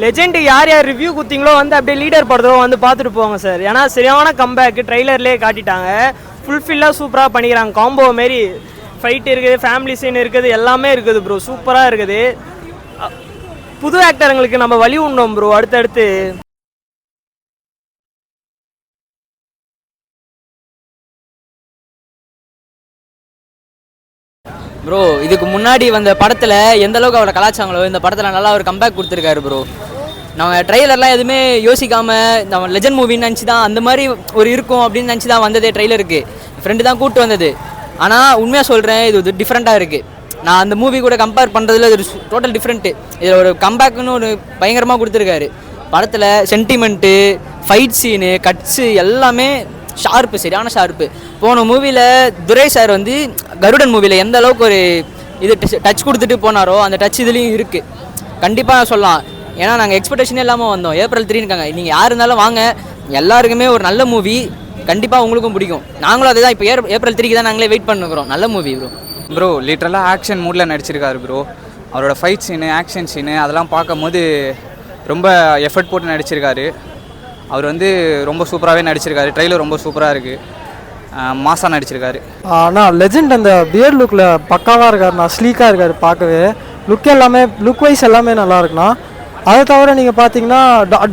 Legend யார் யார் review கொடுத்தீங்களோ வந்து அப்படியே லீடர் படத்தோ வந்து பார்த்துட்டு போவாங்க சார். ஏன்னா சரியான கம்பேக் ட்ரெய்லர்லேயே காட்டிட்டாங்க. ஃபுல்ஃபில்லாக சூப்பராக பண்ணிக்கிறாங்க. காம்போ மாரி ஃபைட் இருக்குது, ஃபேமிலி சீன் இருக்குது, எல்லாமே இருக்குது ப்ரோ. சூப்பராக இருக்குது. புது ஆக்டருங்களுக்கு நம்ம வழி உண்டோம் ப்ரோ அடுத்தடுத்து. ப்ரோ இதுக்கு முன்னாடி வந்த படத்தில் எந்த அளவுக்கு அவரை கலாச்சாங்களோ இந்த படத்தில் நல்லா ஒரு கம்பேக் கொடுத்துருக்காரு ப்ரோ. நம்ம ட்ரெய்லர்லாம் எதுவுமே யோசிக்காமல் நம்ம லெஜண்ட் மூவின்னு நினச்சி தான் அந்த மாதிரி ஒரு இருக்கும் அப்படின்னு நினச்சி தான் வந்ததே ட்ரெய்லருக்கு. ஃப்ரெண்டு தான் கூப்பிட்டு வந்தது. ஆனால் உண்மையாக சொல்கிறேன், இது டிஃப்ரெண்ட்டாக இருக்குது. நான் அந்த மூவி கூட கம்பேர் பண்ணுறதுல இது டோட்டல் டிஃப்ரெண்ட்டு. இதில் ஒரு கம்பேக்குன்னு ஒரு பயங்கரமாக கொடுத்துருக்காரு. படத்தில் சென்டிமெண்ட்டு, ஃபைட் சீனு, கட்ஸு எல்லாமே ஷார்ப்பு, சரியான ஷார்ப்பு. போன மூவியில் துரை சார் வந்து கருடன் மூவியில் எந்த அளவுக்கு ஒரு இது டச் கொடுத்துட்டு போனாரோ அந்த டச் இதுலேயும் இருக்குது. கண்டிப்பாக சொல்லலாம். ஏன்னா நாங்கள் எக்ஸ்பெக்டேஷனே இல்லாமல் வந்தோம். April 3 இருக்காங்க. நீங்கள் யார் இருந்தாலும் வாங்க, எல்லாருக்குமே ஒரு நல்ல மூவி. கண்டிப்பாக உங்களுக்கும் பிடிக்கும். நாங்களும் அதே தான் இப்போ April 3 தான் நாங்களே வெயிட் பண்ணுறோம். நல்ல மூவி ப்ரோ. ப்ரோ லிட்டரலாக ஆக்ஷன் மூடில் நடிச்சிருக்காரு ப்ரோ. அவரோட ஃபைட் சீனு, ஆக்ஷன் சீனு அதெல்லாம் பார்க்கும்போது ரொம்ப எஃபர்ட் போட்டு நடிச்சிருக்காரு. அவர் வந்து ரொம்ப சூப்பராகவே நடிச்சிருக்காரு. ட்ரெய்லர் ரொம்ப சூப்பராக இருக்குது, மாசாக நடிச்சிருக்காரு. ஆனால் லெஜெண்ட் அந்த பியர்ட் லுக்கில் பக்காவாக இருக்காருண்ணா. ஸ்லீக்காக இருக்கார் பார்க்கவே. லுக் எல்லாமே லுக் வைஸ் எல்லாமே நல்லா இருக்குண்ணா. அதை தவிர நீங்கள் பார்த்தீங்கன்னா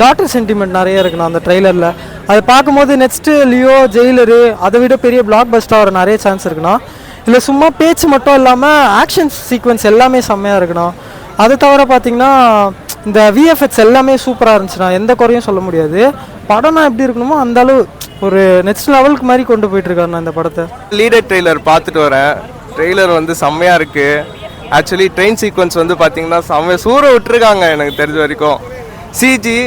டாட்டர் சென்டிமெண்ட் நிறைய இருக்குண்ணா அந்த ட்ரெய்லரில். அதை பார்க்கும்போது நெக்ஸ்ட்டு லியோ, ஜெயிலரு அதை விட பெரிய பிளாக் பஸ்டர் வர நிறைய சான்ஸ் இருக்குண்ணா. இல்லை சும்மா பேச்சு மட்டும் இல்லாமல் ஆக்ஷன் சீக்வன்ஸ் எல்லாமே செம்மையாக இருக்குண்ணா. அதை தவிர பார்த்தீங்கன்னா இந்த விஎஃப்எக்ஸ் எல்லாமே சூப்பராக இருந்துச்சுண்ணா. எந்த குறையும் சொல்ல முடியாது. படம்னா எப்படி இருக்கணுமோ அந்த அளவு ஒரு நெக்ஸ்ட் லெவலுக்கு மாதிரி கொண்டு போயிட்டுருக்காருண்ணா இந்த படத்தை. லீடர் ட்ரெய்லர் பார்த்துட்டு வரேன். ட்ரெய்லர் வந்து செம்மையாக இருக்குது. ஆக்சுவலி ட்ரெயின் சீக்வன்ஸ் வந்து பார்த்தீங்கன்னா செம்மையாக சூற விட்டுருக்காங்க எனக்கு தெரிஞ்ச வரைக்கும். சிஜி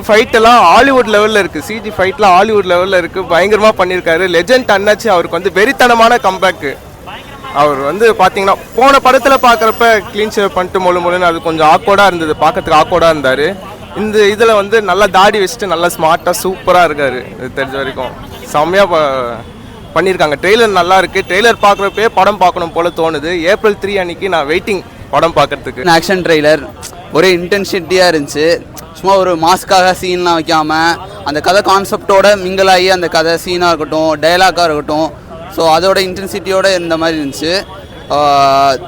ஃபைட்டெல்லாம் ஹாலிவுட் லெவலில் இருக்குது. சிஜி ஃபைட்லாம் ஹாலிவுட் லெவலில் இருக்குது. பயங்கரமாக பண்ணியிருக்காரு. லெஜெண்ட் அண்ணாச்சி அவருக்கு வந்து வெறித்தனமான கம்பேக்கு. அவர் வந்து பார்த்தீங்கன்னா போன படத்தில் பார்க்குறப்ப க்ளீன் ஷேவ் பண்ணிட்டு மொழுன்னு அது கொஞ்சம் ஆக்வர்டாக இருந்தது, பார்க்கறதுக்கு ஆக்வர்டாக இருந்தார். இந்த இதில் வந்து நல்லா தாடி வச்சுட்டு நல்லா ஸ்மார்ட்டாக சூப்பராக இருக்கார். இது தெரிஞ்ச வரைக்கும் செம்மையாக பண்ணியிருக்காங்க. ட்ரெய்லர் நல்லா இருக்குது. ட்ரெய்லர் பார்க்குறப்பே படம் பார்க்கணும் போல் தோணுது. April 3 அன்றைக்கி நான் வெயிட்டிங் படம் பார்க்குறதுக்கு. ஆக்ஷன் ட்ரெய்லர் ஒரே இன்டென்சிட்டியாக இருந்துச்சு. சும்மா ஒரு மாஸ்க்காக சீன்லாம் வைக்காமல் அந்த கதை கான்செப்டோட மிங்கிளாகி அந்த கதை சீனாக இருக்கட்டும், டைலாக்காக இருக்கட்டும், ஸோ அதோட இன்டென்சிட்டியோட இந்த மாதிரி இருந்துச்சு.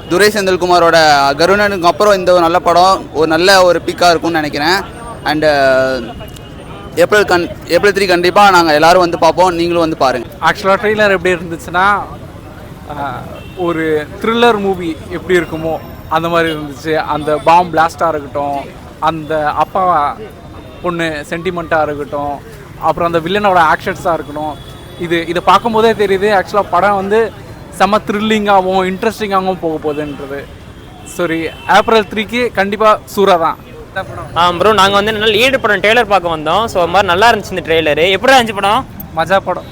துரை செந்தில்குமாரோட கருணனுக்கு அப்புறம் இந்த ஒரு நல்ல படம் ஒரு நல்ல ஒரு பிக்காக இருக்கும்னு நினைக்கிறேன். அண்டு April 3 கண்டிப்பாக நாங்கள் எல்லோரும் வந்து பார்ப்போம். நீங்களும் வந்து பாருங்கள். ஆக்சுவலாக ட்ரெய்லர் எப்படி இருந்துச்சுன்னா ஒரு த்ரில்லர் மூவி எப்படி இருக்குமோ அந்த மாதிரி இருந்துச்சு. அந்த பாம் பிளாஸ்டாக இருக்கட்டும், அந்த அப்பா பொண்ணு சென்டிமெண்ட்டாக இருக்கட்டும், அப்புறம் அந்த வில்லனோட ஆக்ஷன்ஸாக இருக்கணும். இதை பார்க்கும்போதே தெரியுது ஆக்சுவலாக படம் வந்து செம்ம த்ரில்லிங்காகவும் இன்ட்ரெஸ்டிங்காகவும் போக போகுதுன்றது. சரி, April 3 கண்டிப்பாக சூறா தான். ப்ரோ நாங்கள் வந்து நல்லா லீடு படம் ட்ரெய்லர் பார்க்க வந்தோம். ஸோ அது மாதிரி நல்லா இருந்துச்சு இந்த ட்ரெய்லரு. எப்படி இருந்துச்சு படம்? மஜா படம்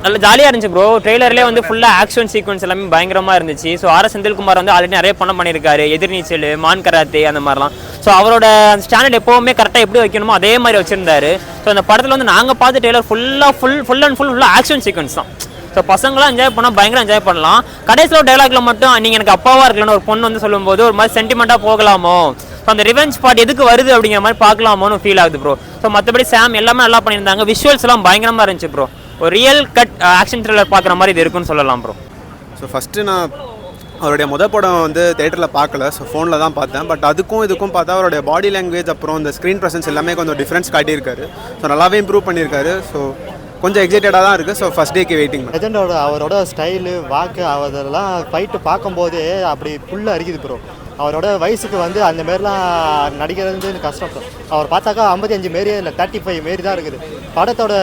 நல்லா ஜாலியாக இருந்துச்சு ப்ரோ. ட்ரெய்லர்லேயே வந்து ஃபுல்லாக ஆக்ஷன் சீக்வன்ஸ் எல்லாமே பயங்கரமாக இருந்துச்சு. ஸோ செந்தில்குமார் வந்து ஆல்ரெடி நிறைய படம் பண்ணியிருக்காரு. எதிர்நீச்சல், மான் கராத்தே அந்த மாதிரிலாம். ஸோ அவரோட ஸ்டாண்டர்ட் எப்போவுமே கரெக்டாக எப்படி வைக்கணுமோ அதே மாதிரி வச்சுருந்தாரு. ஸோ அந்த படத்தில் வந்து நாங்கள் பார்த்து ட்ரெய்லர் ஃபுல்லாக ஆக்ஷன் சீக்வன்ஸ் தான். ஸோ பசங்களாம் என்ஜாய் பண்ணால் பயங்கரம் என்ஜாய் பண்ணலாம். கடைசியில் ஒரு டைலாக்ல மட்டும் நீங்கள் எனக்கு அப்பாவாக இருக்கலன்னு ஒரு பொண்ணு வந்து சொல்லும்போது ஒரு மாதிரி சென்டிமெண்ட்டாக போகலாமோ, ஸோ அந்த ரிவெஞ்ச் பார்ட் எதுக்கு வருது அப்படிங்கிற மாதிரி பார்க்கலாமோன்னு ஃபீல் ஆகுது ப்ரோ. ஸோ மற்றபடி சாம் எல்லாமே நல்லா பண்ணியிருந்தாங்க. விஷுவல்ஸ் எல்லாம் பயங்கரமாக இருந்துச்சு ப்ரோ. ஒரு ரியல் கட் ஆக்ஷன் த்ரில்லர் பார்க்குற மாதிரி இது இருக்குன்னு சொல்லலாம் ப்ரோ. ஸோ ஃபஸ்ட்டு நான் அவருடைய படம் வந்து தேட்டரில் பார்க்கல. ஸோ ஃபோனில் தான் பார்த்தேன். பட் அதுக்கும் இதுக்கும் பார்த்தா அவருடைய பாடி லாங்குவேஜ் அப்புறம் இந்த ஸ்க்ரீன் ப்ரெசன்ஸ் எல்லாமே கொஞ்சம் டிஃப்ரென்ஸ் காட்டியிருக்காரு. ஸோ நல்லாவே இம்ப்ரூவ் பண்ணியிருக்காரு. ஸோ கொஞ்சம் எக்ஸைட்டடாக தான் இருக்குது. ஸோ ஃபஸ்ட் டேக்கு வெயிட்டிங். லெஜெண்டோட அவரோட ஸ்டைலு வாக்கு அதெல்லாம் ஃபைட்டு பார்க்கும்போதே அப்படி ஃபுல்லாக அரிக்குது ப்ரோ. அவரோட வயசுக்கு வந்து அந்த மாரிலாம் நடிக்கிறது கஷ்டம் ப்ரோ. அவர் பார்த்தாக்கா 55 மாரி இல்லை 35 மாரி தான் இருக்குது. படத்தோட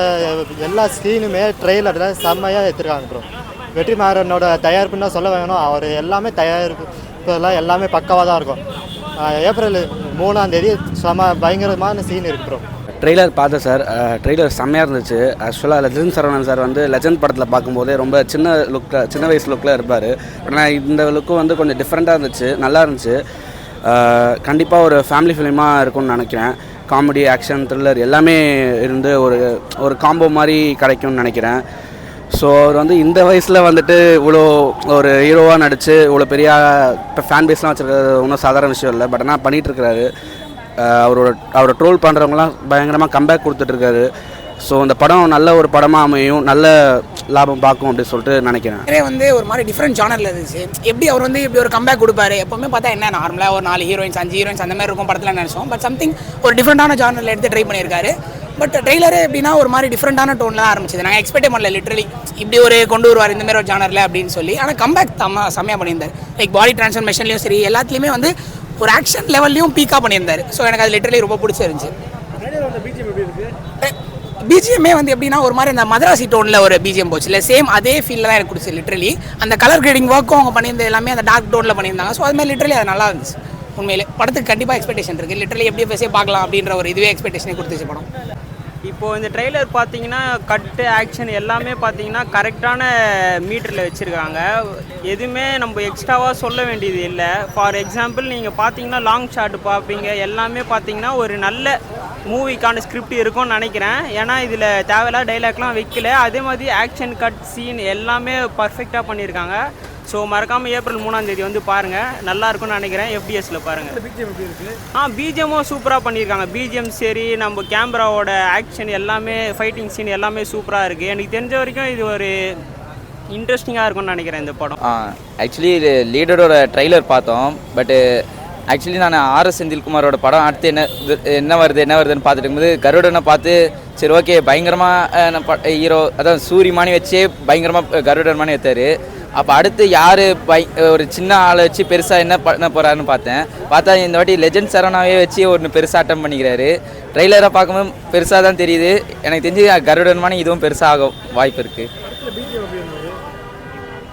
எல்லா சீனுமே ட்ரெய்லரில் செம்மையாக எடுத்துருக்காங்க ப்ரோ. வெற்றிமாறனோட தயாரிப்புன்னு தான் சொல்ல வேணும். அவர் எல்லாமே தயாரிப்பு இப்போல்லாம் எல்லாமே பக்காவாக தான் இருக்கும். April 3 செம பயங்கரமான சீன் இருக்குது ப்ரோ. ட்ரெய்லர் பார்த்தேன் சார். ட்ரெய்லர் செம்மையாக இருந்துச்சு. ஆக்சுவலாக லெஜெண்ட் சரவணன் சார் வந்து லெஜெண்ட் படத்தில் பார்க்கும்போதே ரொம்ப சின்ன வயசு லுக்கில் இருப்பார். ஆனால் இந்த லுக்கு வந்து கொஞ்சம் டிஃப்ரெண்ட்டாக இருந்துச்சு, நல்லா இருந்துச்சு. கண்டிப்பாக ஒரு ஃபேமிலி ஃபிலிமாக இருக்கும்னு நினைக்கிறேன். காமெடி, ஆக்ஷன், த்ரில்லர் எல்லாமே இருந்து ஒரு காம்போ மாதிரி கிடைக்கும்னு நினைக்கிறேன். ஸோ அவர் வந்து இந்த வயசில் வந்துட்டு இவ்வளோ ஒரு ஹீரோவாக நடித்து இவ்வளோ பெரிய இப்போ ஃபேன் பேஸ்லாம் வச்சுருக்கிறது ஒன்றும் சாதாரண விஷயம் இல்லை. பட் ஆனால் பண்ணிகிட்ருக்கிறாரு. அவரை ட்ரோல் பண்ணுறவங்களாம் பயங்கரமாக கம்பேக் கொடுத்துட்ருக்காரு. ஸோ இந்த படம் நல்ல ஒரு படமாக அமையும், நல்ல லாபம் பார்க்கும் அப்படின்னு சொல்லிட்டு நினைக்கிறேன். நிறைய வந்து ஒரு மாதிரி டிஃப்ரெண்ட் ஜானரில் இருந்துச்சு. எப்படி அவர் வந்து இப்படி ஒரு கம்பேக் கொடுப்பாரு, எப்போவுமே பார்த்தா என்ன நார்மலாக ஒரு 4 ஹீரோயின்ஸ் 5 ஹீரோயின்ஸ் அந்த மாதிரி இருக்கும் படத்தில் நினச்சோம். பட் சம்திங் ஒரு டிஃப்ரெண்டான ஜானரில் எடுத்து ட்ரை பண்ணியிருக்காரு. பட் ட்ரெய்லரே எப்படின்னா ஒரு மாதிரி டிஃப்ரெண்டான டோனில் தான் ஆரம்பிச்சது. நாங்கள் எக்ஸ்பெக்டே பண்ணல லிட்ரலி இப்படி ஒரு கொண்டு வருவார் இந்த மாதிரி ஒரு ஜானரில் அப்படின்னு சொல்லி. ஆனால் கம்பேக் செம்மையாக பண்ணியிருந்தார். லைக் பாடி டிரான்ஸ்ஃபர்மேஷன்லையும் சரி, எல்லாத்துலேயுமே வந்து ஒரு ஆக்ஷன் லெவல்லையும் பீக்காக பண்ணியிருந்தார். ஸோ எனக்கு அது லிட்ரலி ரொம்ப பிடிச்சிருந்துச்சு. பிஜிஎம்மே வந்து எப்படின்னா ஒரு மாதிரி அந்த மதராசி டோனில் ஒரு பிஜிஎம் போச்சு இல்லை, சேம் அதே ஃபீலில் தான் எனக்கு பிடிச்சி லிட்ரலி. அந்த கலர் கிரேடிங் ஒர்க்கும் அவங்க பண்ணியிருந்தது எல்லாமே அந்த டார்க் டோனில் பண்ணியிருந்தாங்க. ஸோ அதுமாதிரி லிட்ரலி அது நல்லா இருந்துச்சு. உண்மையிலே படத்துக்கு கண்டிப்பாக எக்ஸ்பெக்டேஷன் இருக்குது. லிட்ரலி எப்படி பேசே பார்க்கலாம் அப்படின்ற ஒரு இதுவே எக்ஸ்பெக்டேஷனே கொடுத்துச்சு படம். இப்போது இந்த ட்ரெய்லர் பார்த்தீங்கன்னா கட்டு ஆக்ஷன் எல்லாமே பார்த்தீங்கன்னா கரெக்டான மீட்டரில் வச்சுருக்காங்க. எதுவுமே நம்ம எக்ஸ்ட்ராவாக சொல்ல வேண்டியது இல்லை. ஃபார் எக்ஸாம்பிள் நீங்கள் பார்த்தீங்கன்னா லாங் ஷாட் பார்ப்பீங்க, எல்லாமே பார்த்தீங்கன்னா ஒரு நல்ல மூவிக்கான ஸ்கிரிப்ட் இருக்கும்னு நினைக்கிறேன். ஏன்னா இதில் தேவையில்லாத டைலாக்லாம் வைக்கல. அதே மாதிரி ஆக்ஷன் கட் சீன் எல்லாமே பர்ஃபெக்டாக பண்ணியிருக்காங்க. ஸோ மறக்காமல் ஏப்ரல் 3ஆம் தேதி வந்து பாருங்கள், நல்லா இருக்கும்னு நினைக்கிறேன். FDSல பாருங்கள். பிஜிஎம்மும் சூப்பராக பண்ணியிருக்காங்க. பிஜிஎம் சரி, நம்ம கேமராவோட ஆக்ஷன் எல்லாமே, ஃபைட்டிங் சீன் எல்லாமே சூப்பராக இருக்குது. எனக்கு தெரிஞ்ச வரைக்கும் இது ஒரு இன்ட்ரெஸ்டிங்காக இருக்கும்னு நினைக்கிறேன் இந்த படம். ஆக்சுவலி இது லீடரோட ட்ரைலர் பார்த்தோம். பட் ஆக்சுவலி நான் RS செந்தில்குமாரோட படம் அடுத்து என்ன வருதுன்னு பார்த்துட்டு இருக்கும்போது கருடனை பார்த்து சரி ஓகே பயங்கரமாக ஹீரோ அதான் சூரியமானி வச்சே பயங்கரமாக கருடன் மானி வைத்தார். அப்போ அடுத்து யார் ஒரு சின்ன ஆளை வச்சு பெருசாக என்ன பண்ண போகிறாருன்னு பார்த்தா இந்த வாட்டி லெஜண்ட் சரவணாவே வச்சு ஒன்று பெருசாக அட்டம் பண்ணிக்கிறாரு. ட்ரெய்லராக பார்க்கும்போது பெருசாக தான் தெரியுது. எனக்கு தெரிஞ்சு கருடன் மானி இதுவும் பெருசாக ஆக வாய்ப்பு இருக்குது.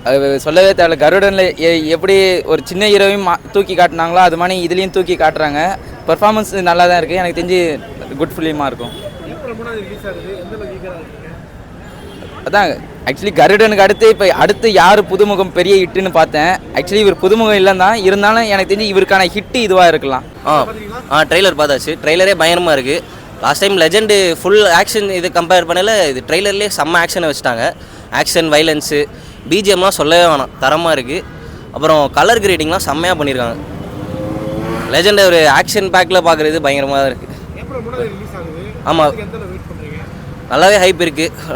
அது சொல்லவே தேவையில்ல. கருடனில் எப்படி ஒரு சின்ன ஹீரோவையும் தூக்கி காட்டினாங்களோ அது மாதிரி இதுலேயும் தூக்கி காட்டுறாங்க. பர்ஃபார்மன்ஸ் நல்லா தான் இருக்குது. எனக்கு தெரிஞ்சு குட் ஃபிலிமாக இருக்கும். அதான் ஆக்சுவலி கருடனுக்கு அடுத்து யார் புதுமுகம் பெரிய ஹிட்டுன்னு பார்த்தேன். ஆக்சுவலி இவர் புதுமுகம் இல்லைன்னு தான் இருந்தாலும் எனக்கு தெரிஞ்சு இவருக்கான ஹிட்டு இதுவாக இருக்கலாம். ட்ரெய்லர் பார்த்தாச்சு. ட்ரெய்லரே பயங்கரமாக இருக்குது. Last time legend full action இது கம்பேர் பண்ணல, இது ட்ரெய்லர்லேயே செம்ம ஆக்ஷனை வச்சுட்டாங்க. ஆக்ஷன் வைலன்ஸு பிஜிஎம்லாம் சொல்லவே வேணாம், தரமாக இருக்குது. அப்புறம் கலர் கிரேடிங்லாம் செம்மையாக பண்ணியிருக்காங்க. லெஜெண்டை ஒரு ஆக்ஷன் பேக்கில் பார்க்குறது பயங்கரமாக தான் இருக்குது. ஆமாம், நல்லாவே ஹைப் இருக்குது.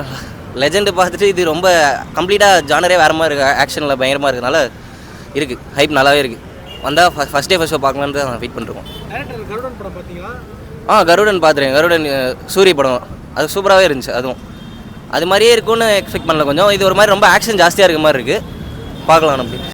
லெஜெண்டு பார்த்துட்டு இது ரொம்ப கம்ப்ளீட்டாக ஜானரே வேறு மாதிரி இருக்குது. ஆக்ஷனில் பயங்கரமாக இருக்கிறதுனால இருக்குது, ஹைப் நல்லாவே இருக்குது. வந்தால் ஃபஸ்ட் ஷோ பார்க்கலான்னு தான் வெயிட் பண்ணிருக்கோம். கருடன் பார்த்துருக்கேன். கருடன் சூரிய படம் அது சூப்பராகவே இருந்துச்சு. அதுவும் அது மாதிரியே இருக்கும்னு எக்ஸ்பெக்ட் பண்ணல. கொஞ்சம் இது ஒரு மாதிரி ரொம்ப ஆக்ஷன் ஜாஸ்தியாக இருக்க மாதிரி இருக்குது. பார்க்கலாம் நம்ம.